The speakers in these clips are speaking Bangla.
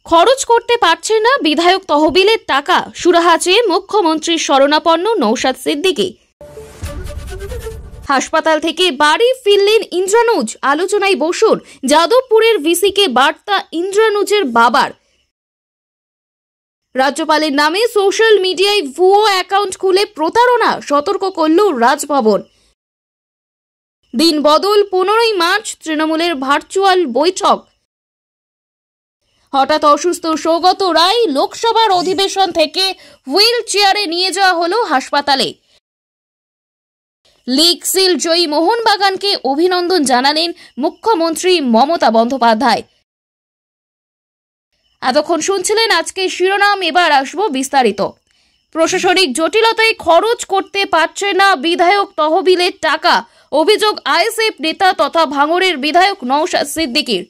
খরচ করতে পারছে না বিধায়ক তহবিলের টাকা, সুরাহা চেয়ে মুখ্যমন্ত্রীর শরণাপন্ন নওশাদ সিদ্দিকী। হাসপাতাল থেকে বাড়ি ফিরলেন ইন্দ্রানুজ, আলোচনায় বসুন যাদবপুরের ভিসিকে বার্তা ইন্দ্রানুজের বাবার। রাজ্যপালের নামে সোশ্যাল মিডিয়ায় ভুয়ো অ্যাকাউন্ট খুলে প্রতারণা, সতর্ক করল রাজভবন। দিন বদল 15ই মার্চ, তৃণমূলের ভার্চুয়াল বৈঠক। হঠাৎ অসুস্থ সৌগত রায়, লোকসভার অধিবেশন থেকে হুইল চেয়ারে নিয়ে যাওয়া হলো হাসপাতালে। লিগ সিল জয়ী মোহনবাগানকে অভিনন্দন জানালেন মুখ্যমন্ত্রী মমতা বন্দ্যোপাধ্যায়। এতক্ষণ শুনছিলেন আজকে শিরোনাম, এবার আসবো বিস্তারিত। প্রশাসনিক জটিলতায় খরচ করতে পারছে না বিধায়ক তহবিলের টাকা, অভিযোগ আইএসএফ নেতা তথা ভাঙড়ের বিধায়ক নওশাদ সিদ্দিকীর।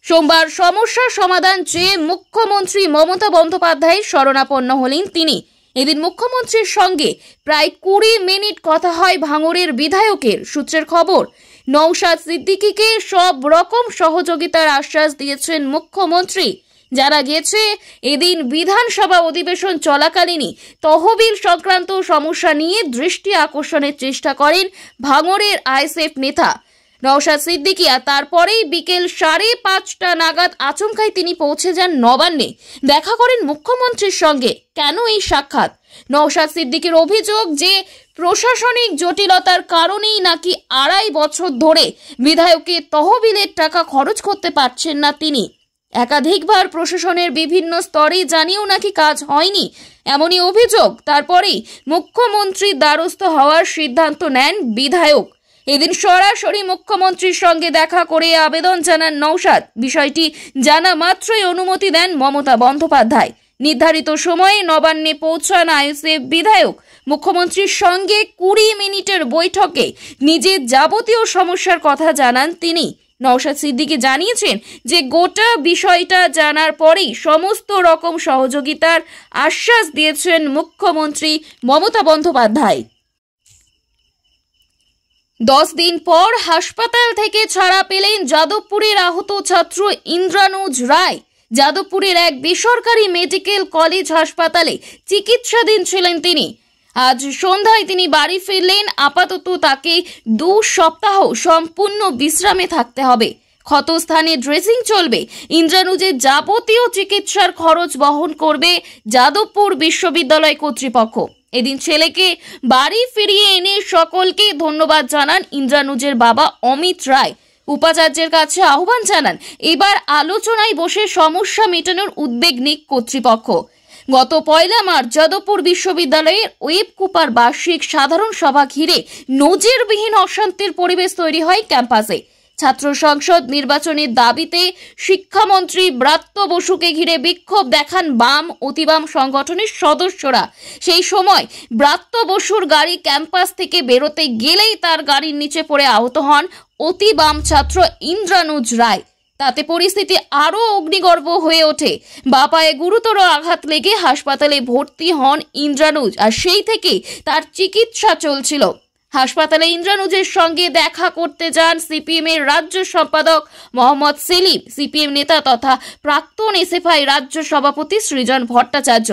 সোমবার সমস্যার সমাধান চেয়ে মুখ্যমন্ত্রী মমতা বন্দ্যোপাধ্যায়ের শরণাপন্ন হলেন তিনি। এদিন মুখ্যমন্ত্রীর সঙ্গে প্রায় 20 মিনিট কথা হয় ভাঙড়ের বিধায়কের। সূত্রের খবর, নওশাদ সিদ্দিকীকে সব রকম সহযোগিতার আশ্বাস দিয়েছেন মুখ্যমন্ত্রী। জানা গিয়েছে, এদিন বিধানসভা অধিবেশন চলাকালীনই তহবিল সংক্রান্ত সমস্যা নিয়ে দৃষ্টি আকর্ষণের চেষ্টা করেন ভাঙড়ের আইএসএফ নেতা নওশাদ সিদ্দিকী। আর তারপরেই বিকেল 5:30 নাগাদ আচমকাই তিনি পৌঁছে যান নবান্নে, দেখা করেন মুখ্যমন্ত্রীর সঙ্গে। কেন এই সাক্ষাৎ? নওশাদ সিদ্দিকীর অভিযোগ যে প্রশাসনিক জটিলতার কারণেই নাকি 2.5 বছর ধরে বিধায়কের তহবিলের টাকা খরচ করতে পারছেন না তিনি। একাধিকবার প্রশাসনের বিভিন্ন স্তরে জানিয়েও নাকি কাজ হয়নি, এমনই অভিযোগ। তারপরেই মুখ্যমন্ত্রীর দ্বারস্থ হওয়ার সিদ্ধান্ত নেন বিধায়ক। এদিন সরাসরি মুখ্যমন্ত্রীর সঙ্গে দেখা করে আবেদন জানান নওশাদ। বিষয়টি জানা মাত্রই অনুমতি দেন মমতা বন্দ্যোপাধ্যায়। নির্ধারিত সময়ে নবান্নে পৌঁছান আইএসএফ বিধায়ক। মুখ্যমন্ত্রীর সঙ্গে 20 মিনিটের বৈঠকে নিজের যাবতীয় সমস্যার কথা জানান তিনি। নওশাদ সিদ্দিকী জানিয়েছেন যে গোটা বিষয়টা জানার পরেই সমস্ত রকম সহযোগিতার আশ্বাস দিয়েছেন মুখ্যমন্ত্রী মমতা বন্দ্যোপাধ্যায়। 10 দিন পর হাসপাতাল থেকে ছাড়া পেলেন যাদবপুরের আহত ছাত্র ইন্দ্রানুজ রায়। যাদবপুরের এক বেসরকারি মেডিকেল কলেজ হাসপাতালে চিকিৎসাধীন ছিলেন তিনি। আজ সন্ধ্যায় তিনি বাড়ি ফিরলেন। আপাতত তাকে 2 সপ্তাহ সম্পূর্ণ বিশ্রামে থাকতে হবে। ক্ষতস্থানে ড্রেসিং চলবে। ইন্দ্রানুজের যাবতীয় চিকিৎসার খরচ বহন করবে যাদবপুর বিশ্ববিদ্যালয় কর্তৃপক্ষ। এদিন ছেলেকে বাড়ি ফিরিয়ে এনে সকলকে ধন্যবাদ জানান ইন্দ্রানুজের বাবা অমিত রায়। উপাচার্যের কাছে আহ্বান জানান এবার আলোচনায় বসে সমস্যা মেটানোর উদ্যোগ নিক কর্তৃপক্ষ। গত 1 মার্চ যাদবপুর বিশ্ববিদ্যালয়ের ওয়েব কুপার বার্ষিক সাধারণ সভা ঘিরে নজিরবিহীন অশান্তির পরিবেশ তৈরি হয় ক্যাম্পাসে। ছাত্র সংসদ নির্বাচনের দাবিতে শিক্ষামন্ত্রী ব্রাত্য বসুকে ঘিরে বিক্ষোভ দেখান বাম অতিবাম সংগঠনের সদস্যরা। সেই সময় ব্রাত্য বসুর গাড়ি ক্যাম্পাস থেকে বেরোতে গেলেই তার গাড়ির নিচে পড়ে আহত হন অতি বাম ছাত্র ইন্দ্রানুজ রায়। তাতে পরিস্থিতি আরও অগ্নিগর্ভ হয়ে ওঠে। বাঁ পায়ে গুরুতর আঘাত লেগে হাসপাতালে ভর্তি হন ইন্দ্রানুজ, আর সেই থেকেই তার চিকিৎসা চলছিল। হাসপাতালে ইন্দ্রানুজের সঙ্গে দেখা করতে যান সিপিএম এর রাজ্য সম্পাদক মোহাম্মদ সেলিম, সিপিএম নেতা তথা প্রাক্তন এসএফআই রাজ্য সভাপতি সৃজন ভট্টাচার্য।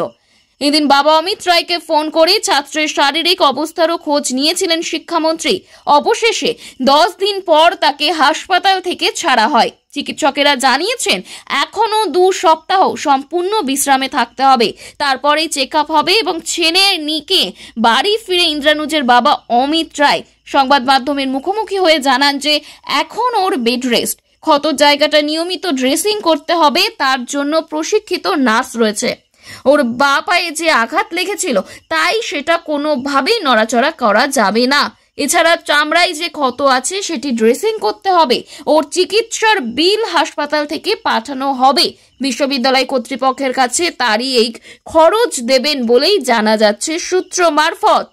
এদিন বাবা অমিত রায়কে ফোন করে ছাত্রের শারীরিক অবস্থারও খোঁজ নিয়েছিলেন শিক্ষামন্ত্রী। অবশেষে 10 দিন পর তাকে হাসপাতাল থেকে ছাড়া হয়। চিকিৎসকেরা জানিয়েছেন এখনো 2 সপ্তাহ সম্পূর্ণ বিশ্রামে থাকতে হবে, তারপরে চেক আপ হবে এবং ছেলে নিকে বাড়ি ফিরে ইন্দ্রানুজের বাবা অমিত রায় সংবাদ মাধ্যমের মুখোমুখি হয়ে জানান যে এখন ওর বেড রেস্ট, ক্ষত জায়গাটা নিয়মিত ড্রেসিং করতে হবে, তার জন্য প্রশিক্ষিত নার্স রয়েছে। ওর বাঁ পায়ে যে আঘাত লেগেছিল তাই সেটা কোনোভাবেই নড়াচড়া করা যাবে না। এছাড়া চামড়ায় যে ক্ষত আছে সেটি ড্রেসিং করতে হবে। ওর চিকিৎসার বিল হাসপাতাল থেকে পাঠানো হবে। বিশ্ববিদ্যালয় কর্তৃপক্ষের কাছে তারই এই খরচ দেবেন বলেই জানা যাচ্ছে সূত্র মারফত।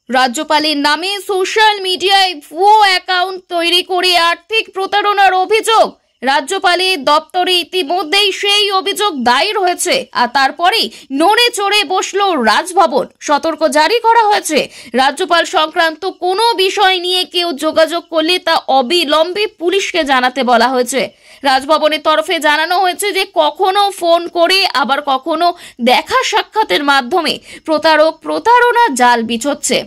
রাজ্যপালের নামে সোশ্যাল মিডিয়ায় ভুয়ো অ্যাকাউন্ট তৈরি করে আর্থিক প্রতারণার অভিযোগ। রাজ্যপালের দপ্তরে ইতিমধ্যেই সেই অভিযোগ দায়ের হয়েছে, আর তারপরেই নড়ে চড়ে বসলো রাজভবন। সতর্ক জারি করা হয়েছে, রাজ্যপাল সংক্রান্ত কোনো বিষয় নিয়ে কেউ যোগাযোগ করলে তা অবিলম্বে পুলিশকে জানাতে বলা হয়েছে। রাজভবনের তরফে জানানো হয়েছে যে কখনো ফোন করে আবার কখনো দেখা সাক্ষাতের মাধ্যমে প্রতারণা জাল বিছোচ্ছে।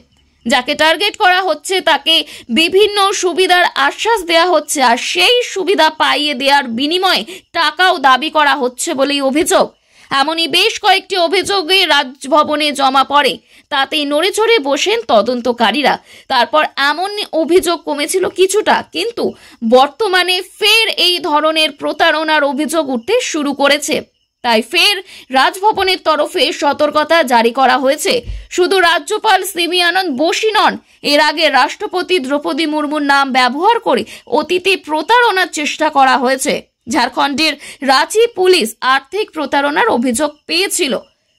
যাকে টার্গেট করা হচ্ছে তাকে বিভিন্ন সুবিধার আশ্বাস দেওয়া হচ্ছে, আর সেই সুবিধা পাইয়ে দেওয়ার বিনিময়ে টাকাও দাবি করা হচ্ছে বলেই অভিযোগ। এমনই বেশ কয়েকটি অভিযোগে রাজভবনে জমা পড়ে, তাতেই নড়েচড়ে বসেন তদন্তকারীরা। তারপর এমন অভিযোগ কমেছিল কিছুটা, কিন্তু বর্তমানে ফের এই ধরনের প্রতারণার অভিযোগ উঠতে শুরু করেছে। তাই ফের রাজভবনের তরফে সতর্কতা জারি করা হয়েছে। শুধু রাজ্যপাল সিভি আনন্দ বোসই নন, এর আগে রাষ্ট্রপতি দ্রৌপদী মুর্মুর নাম ব্যবহার করে অতীতে প্রতারণার চেষ্টা করা হয়েছে। ঝাড়খণ্ডের রাঁচি পুলিশ আর্থিক প্রতারণার অভিযোগ পেয়েছিল।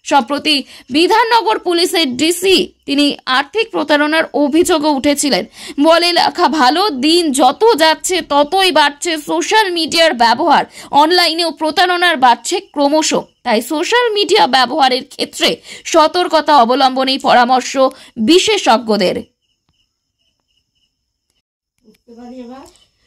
সম্প্রতি বিধাননগর পুলিশের ডিসি তিনি আর্থিক প্রতারণার অভিযোগও উঠেছিলেন। বলে লেখা ভালো, দিন যত যাচ্ছে ততই বাড়ছে সোশ্যাল মিডিয়ার ব্যবহার, অনলাইনেও প্রতারণার বাড়ছে ক্রমশ। তাই সোশ্যাল মিডিয়া ব্যবহারের ক্ষেত্রে সতর্কতা অবলম্বনেই পরামর্শ বিশেষজ্ঞদের।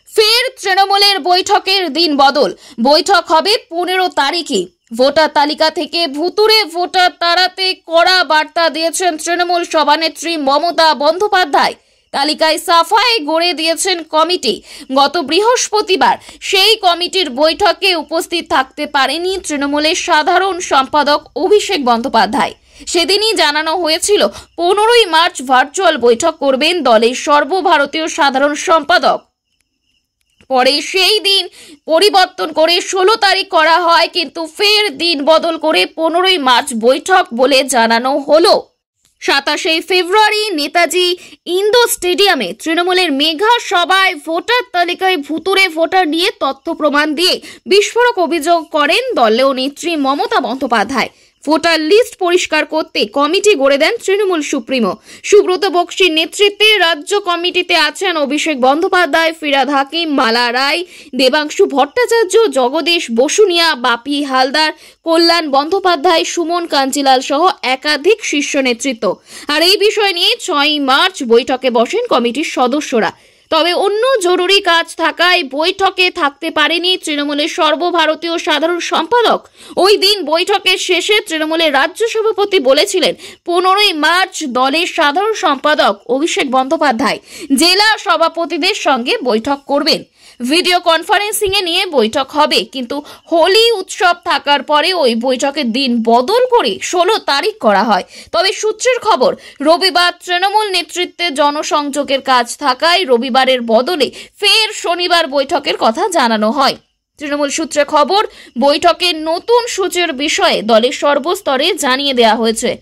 ফের তৃণমূলের বৈঠকের দিন বদল, বৈঠক হবে 15 তারিখে। ভোটার তালিকা থেকে ভুতুড়ে ভোটার তাড়াতে কড়া বার্তা দিয়েছেন তৃণমূল সভানেত্রী মমতা বন্দ্যোপাধ্যায়। তালিকায় সাফাই গড়ে দিয়েছেন কমিটি। গত বৃহস্পতিবার সেই কমিটির বৈঠকে উপস্থিত থাকতে পারেনি তৃণমূলের সাধারণ সম্পাদক অভিষেক বন্দ্যোপাধ্যায়। সেদিনই জানানো হয়েছিল 15ই মার্চ ভার্চুয়াল বৈঠক করবেন দলের সর্বভারতীয় সাধারণ সম্পাদক। পরে সেই দিন পরিবর্তন করে 16 তারিখ করা হয়, কিন্তু ফের দিন বদল করে 15ই মার্চ বৈঠক বলে জানানো হলো। 27 ফেব্রুয়ারি নেতাজি ইন্ডোর স্টেডিয়ামে তৃণমূলের মেগা সভায় ভোটার তালিকায় ভুতুড়ে ভোটার নিয়ে তথ্য প্রমাণ দিয়ে বিস্ফোরক অভিযোগ করেন দলীয় নেত্রী মমতা বন্দ্যোপাধ্যায়। ভোটার লিস্ট পরিষ্কার করতে কমিটি গড়ে দেন তৃণমূল সুপ্রিমো সুব্রত বক্সির নেতৃত্বে। রাজ্য কমিটিতে আছেন অভিষেক বন্দ্যোপাধ্যায়, ফিরাদ হাকিম, মালা রায়, দেবাংশু ভট্টাচার্য, জগদীশ বসুনিয়া, বাপি হালদার, কল্যাণ বন্দ্যোপাধ্যায়, সুমন কাঞ্জিলাল সহ একাধিক শীর্ষ নেতৃত্ব। আর এই বিষয় নিয়ে 6ই মার্চ বৈঠকে বসেন কমিটির সদস্যরা। তবে অন্য জরুরি কাজ থাকায় বৈঠকে থাকতে পারেনি তৃণমূলের সর্বভারতীয় সাধারণ সম্পাদক। ওই দিন বৈঠকের শেষে তৃণমূলের রাজ্য সভাপতি বলেছিলেন 15ই মার্চ দলের সাধারণ সম্পাদক অভিষেক বন্দ্যোপাধ্যায় জেলা সভাপতিদের সঙ্গে বৈঠক করবেন। ভিডিও কনফারেন্সিং এ নিয়ে বৈঠক হবে, কিন্তু হোলি উৎসব থাকার পরে ওই বৈঠকের দিন বদল করে 16 তারিখ করা হয়। তবে সূত্রের খবর, রবিবার তৃণমূল নেতৃত্বে জনসংযোগের কাজ থাকায় রবিবারের বদলে ফের শনিবার বৈঠকের কথা জানানো হয়। তৃণমূল সূত্রে খবর, বৈঠকের নতুন সূচির বিষয়ে দলের সর্বস্তরে জানিয়ে দেওয়া হয়েছে।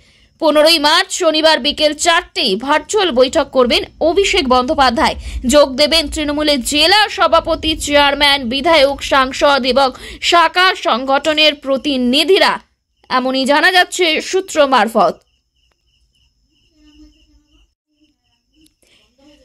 15ই মার্চ শনিবার বিকেল 4টেই ভার্চুয়াল বৈঠক করবেন অভিষেক বন্দ্যোপাধ্যায়। যোগ দেবেন তৃণমূলের জেলা সভাপতি, চেয়ারম্যান, বিধায়ক, সাংসদ এবং শাখা সংগঠনের প্রতিনিধিরা, এমনই জানা যাচ্ছে সূত্র মারফত।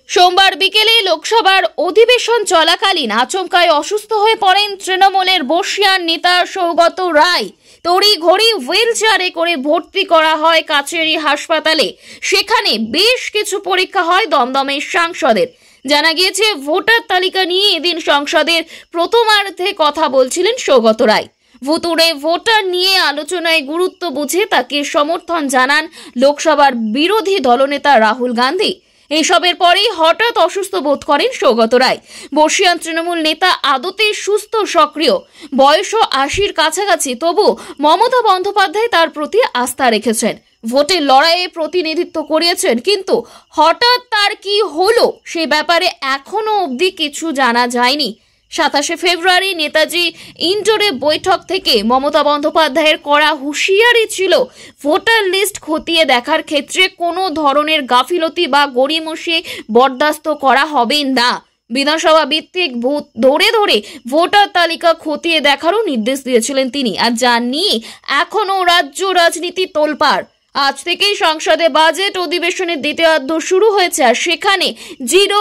সোমবার বিকেলে লোকসভার অধিবেশন চলাকালীন আচমকায় অসুস্থ হয়ে পড়েন তৃণমূলের বর্ষিয়ান নেতা সৌগত রায়। তড়িঘড়ি হুইল চেয়ারে করে ভর্তি করা হয় কাছেরই হাসপাতালে। সেখানে বেশ কিছু পরীক্ষা হয় দমদমের সাংসদের। জানা গিয়েছে, ভোটার তালিকা নিয়ে এদিন সংসদের প্রথমার্ধে কথা বলছিলেন সৌগত রায়। ভুতুড়ে ভোটার নিয়ে আলোচনায় গুরুত্ব বুঝে তাকে সমর্থন জানান লোকসভার বিরোধী দলনেতা রাহুল গান্ধী। এইসবের পরেই হঠাৎ অসুস্থ বোধ করেন সৌগত রায়। বর্ষিয়ান তৃণমূল নেতা আদতে সুস্থ, সক্রিয়, বয়সও 80-র কাছাকাছি, তবু মমতা বন্দ্যোপাধ্যায় তার প্রতি আস্থা রেখেছেন। ভোটের লড়াইয়ে প্রতিনিধিত্ব করিয়েছেন, কিন্তু হঠাৎ তার কি হলো সে ব্যাপারে এখনো অবধি কিছু জানা যায়নি। 27 ফেব্রুয়ারি নেতাজি ইন্ডোরে বৈঠক থেকে মমতা বন্দ্যোপাধ্যায়ের কড়া হুঁশিয়ারি ছিল, ভোটার লিস্ট খতিয়ে দেখার ক্ষেত্রে কোনো ধরনের গাফিলতি বা গড়িমসি বরদাস্ত করা হবে না। বিধানসভা ভিত্তিক বুথ ধরে ধরে ভোটার তালিকা খতিয়ে দেখারও নির্দেশ দিয়েছিলেন তিনি। আর যা নিয়ে এখনও রাজ্য রাজনীতি তোলপাড়। আজ থেকেই সংসদে বাজেট অধিবেশনের দ্বিতীয়ার্ধ শুরু হয়েছে, আর সেখানে জিরো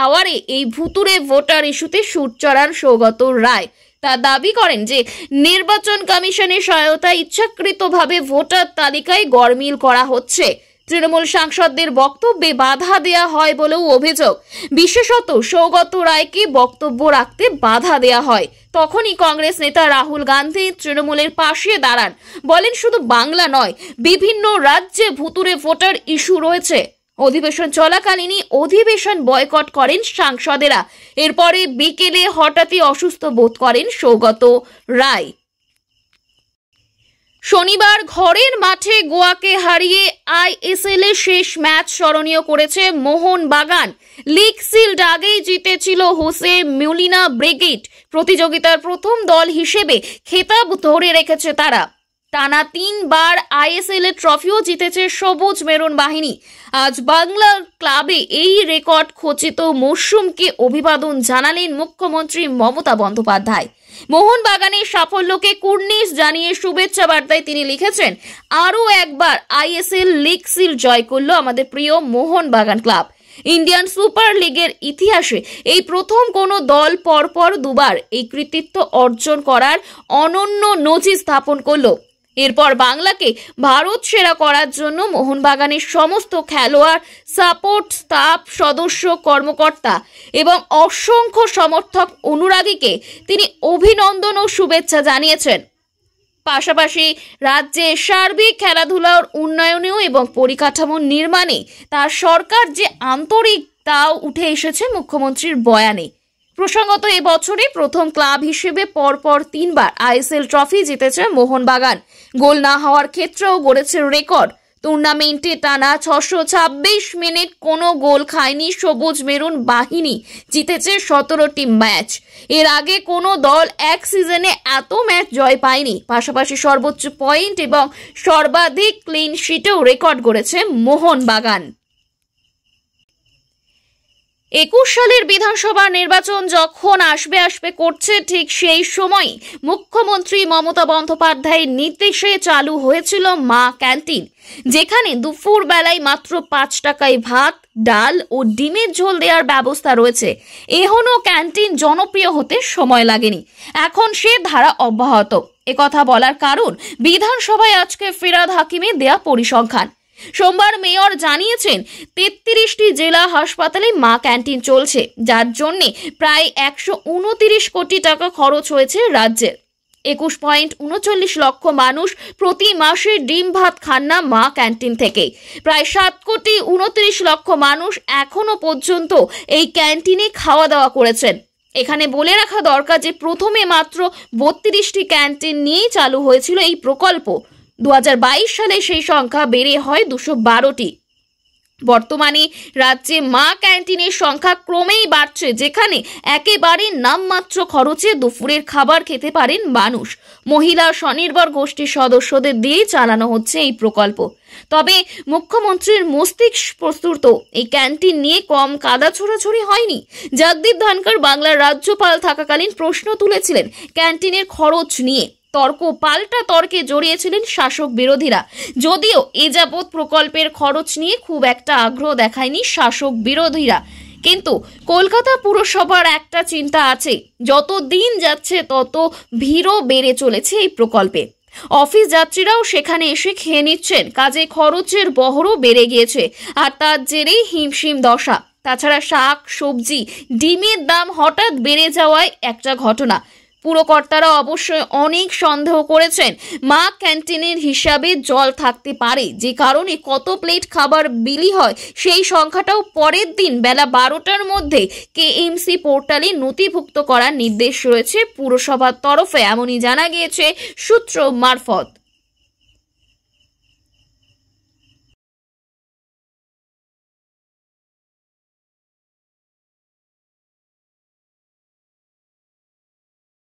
আওয়ারে এই ভুতুড়ে ভোটার ইস্যুতে সুর চড়ান সৌগত রায়। তা দাবি করেন যে নির্বাচন কমিশনের সহায়তায় ইচ্ছাকৃতভাবে ভোটার তালিকায় গরমিল করা হচ্ছে। তৃণমূল সাংসদদের বক্তব্যে বাধা দেয়া হয় বলেও অভিযোগ। বিশেষত সৌগত রায়কে বক্তব্য রাখতে বাধা দেয়া হয়। তখনই কংগ্রেস নেতা রাহুল গান্ধী তৃণমূলের পাশে দাঁড়ান, বলেন শুধু বাংলা নয়, বিভিন্ন রাজ্যে ভুতুড়ে ভোটার ইস্যু রয়েছে। অধিবেশন চলাকালীনই অধিবেশন বয়কট করেন সাংসদেরা। এরপরে বিকেলে হঠাৎই অসুস্থ বোধ করেন সৌগত রায়। শনিবার ঘরের মাঠে গোয়াকে হারিয়ে আইএসএল এর শেষ ম্যাচ স্মরণীয় করেছে মোহনবাগান। লিগ সিল্ড আগেই জিতেছিল হোসে মলিনা ব্রিগেড। প্রতিযোগিতার প্রথম দল হিসেবে খেতাব ধরে রেখেছে তারা। টানা 3 বার আইএসএল এর ট্রফিও জিতেছে সবুজ মেরুন বাহিনী। আজ বাংলা ক্লাবে এই রেকর্ড খচিত মরশুমকে অভিবাদন জানালেন মুখ্যমন্ত্রী মমতা বন্দ্যোপাধ্যায়। মোহনবাগানের সাফল্যকে কুর্নিশ জানিয়ে শুভেচ্ছা বার্তায় তিনি লিখেছেন, আরও একবার আইএসএল লিগ সিল জয় করল আমাদের প্রিয় মোহনবাগান ক্লাব। ইন্ডিয়ান সুপার লিগের ইতিহাসে এই প্রথম কোনো দল পরপর দুবার এই কৃতিত্ব অর্জন করার অনন্য নজির স্থাপন করল। এরপর বাংলাকে ভারত সেরা করার জন্য মোহনবাগানের সমস্ত খেলোয়াড়, সাপোর্ট স্টাফ, সদস্য, কর্মকর্তা এবং অসংখ্য সমর্থক অনুরাগীকে তিনি অভিনন্দন ও শুভেচ্ছা জানিয়েছেন। পাশাপাশি রাজ্যে সার্বিক খেলাধুলার উন্নয়নেও এবং পরিকাঠামো নির্মাণে তার সরকার যে আন্তরিক তাও উঠে এসেছে মুখ্যমন্ত্রীর বয়ানে। প্রসঙ্গত এবছরে প্রথম ক্লাব হিসেবে পরপর 3 বার আইএসএল ট্রফি জিতেছে মোহনবাগান। গোল না হওয়ার ক্ষেত্রেও গড়েছে রেকর্ড। টুর্নামেন্টে টানা 626 মিনিট কোনো গোল খায়নি সবুজ মেরুন বাহিনী, জিতেছে 17টি ম্যাচ। এর আগে কোনো দল এক সিজনে এত ম্যাচ জয় পায়নি। পাশাপাশি সর্বোচ্চ পয়েন্ট এবং সর্বাধিক ক্লিন শিটেও রেকর্ড গড়েছে মোহনবাগান। 21 সালের বিধানসভা নির্বাচন যখন আসবে করছে, ঠিক সেই সময় মুখ্যমন্ত্রী মমতা বন্দ্যোপাধ্যায়ের নির্দেশে চালু হয়েছিল মা ক্যান্টিন, যেখানে দুপুর বেলায় মাত্র 5 টাকায় ভাত, ডাল ও ডিমের ঝোল দেওয়ার ব্যবস্থা রয়েছে। এখনো ক্যান্টিন জনপ্রিয় হতে সময় লাগেনি, এখন সে ধারা অব্যাহত। একথা বলার কারণ বিধানসভায় আজকে ফিরহাদ হাকিমের দেয়া পরিসংখ্যান। সোমবার মেয়র জানিয়েছেন 33টি জেলা হাসপাতালে মা ক্যান্টিন চলছে, যার জন্য প্রায় 129 কোটি টাকা খরচ হয়েছে রাজ্যের। 21.39 লক্ষ মানুষ প্রতি মাসে ডিম ভাত খান না মা ক্যান্টিন থেকে। প্রায় 7.29 লক্ষ মানুষ এখনো পর্যন্ত এই ক্যান্টিনে খাওয়া দাওয়া করেছেন। এখানে বলে রাখা দরকার যে প্রথমে মাত্র 32টি ক্যান্টিন নিয়েই চালু হয়েছিল এই প্রকল্প। 2022 সালে সেই সংখ্যা বেড়ে হয় 212টি। বর্তমানে রাজ্যে মা ক্যান্টিনের সংখ্যা ক্রমেই বাড়ছে, যেখানে একেবারে নামমাত্র খরচে দুপুরের খাবার খেতে পারেন মানুষ। মহিলা স্বনির্ভর গোষ্ঠীর সদস্যদের দিয়েই চালানো হচ্ছে এই প্রকল্প। তবে মুখ্যমন্ত্রীর মস্তিষ্ক প্রস্তুত এই ক্যান্টিন নিয়ে কম কাদা ছোড়াছড়ি হয়নি। জগদীপ ধনখড় বাংলার রাজ্যপাল থাকাকালীন প্রশ্ন তুলেছিলেন ক্যান্টিনের খরচ নিয়ে। তর্ক পাল্টা তর্কে জড়িয়েছিলেন শাসক বিরোধীরা। যদিও এ যাবৎ প্রকল্পের খরচ নিয়ে খুব একটা আগ্রহ দেখায়নি শাসক বিরোধীরা, কিন্তু কলকাতা পুরসভার একটা চিন্তা আছে, যত দিন যাচ্ছে তত ভিড়ও বেড়ে চলেছে এই প্রকল্পে। অফিস যাত্রীরাও সেখানে এসে খেয়ে নিচ্ছেন, কাজে খরচের বহরও বেড়ে গিয়েছে, আর তার জেরেই হিমশিম দশা। তাছাড়া শাক, সবজি, ডিমের দাম হঠাৎ বেড়ে যাওয়ায় একটা ঘটনা। পুরকর্তারা অবশ্যই অনেক সন্দেহ করেছেন মা ক্যান্টিনের হিসাবে জল থাকতে পারে, যে কারণে কত প্লেট খাবার বিলি হয় সেই সংখ্যাটাও পরের দিন বেলা 12টার মধ্যে কেএমসি পোর্টালে নথিভুক্ত করার নির্দেশ রয়েছে পুরসভার তরফে, এমনই জানা গিয়েছে সূত্র মারফত।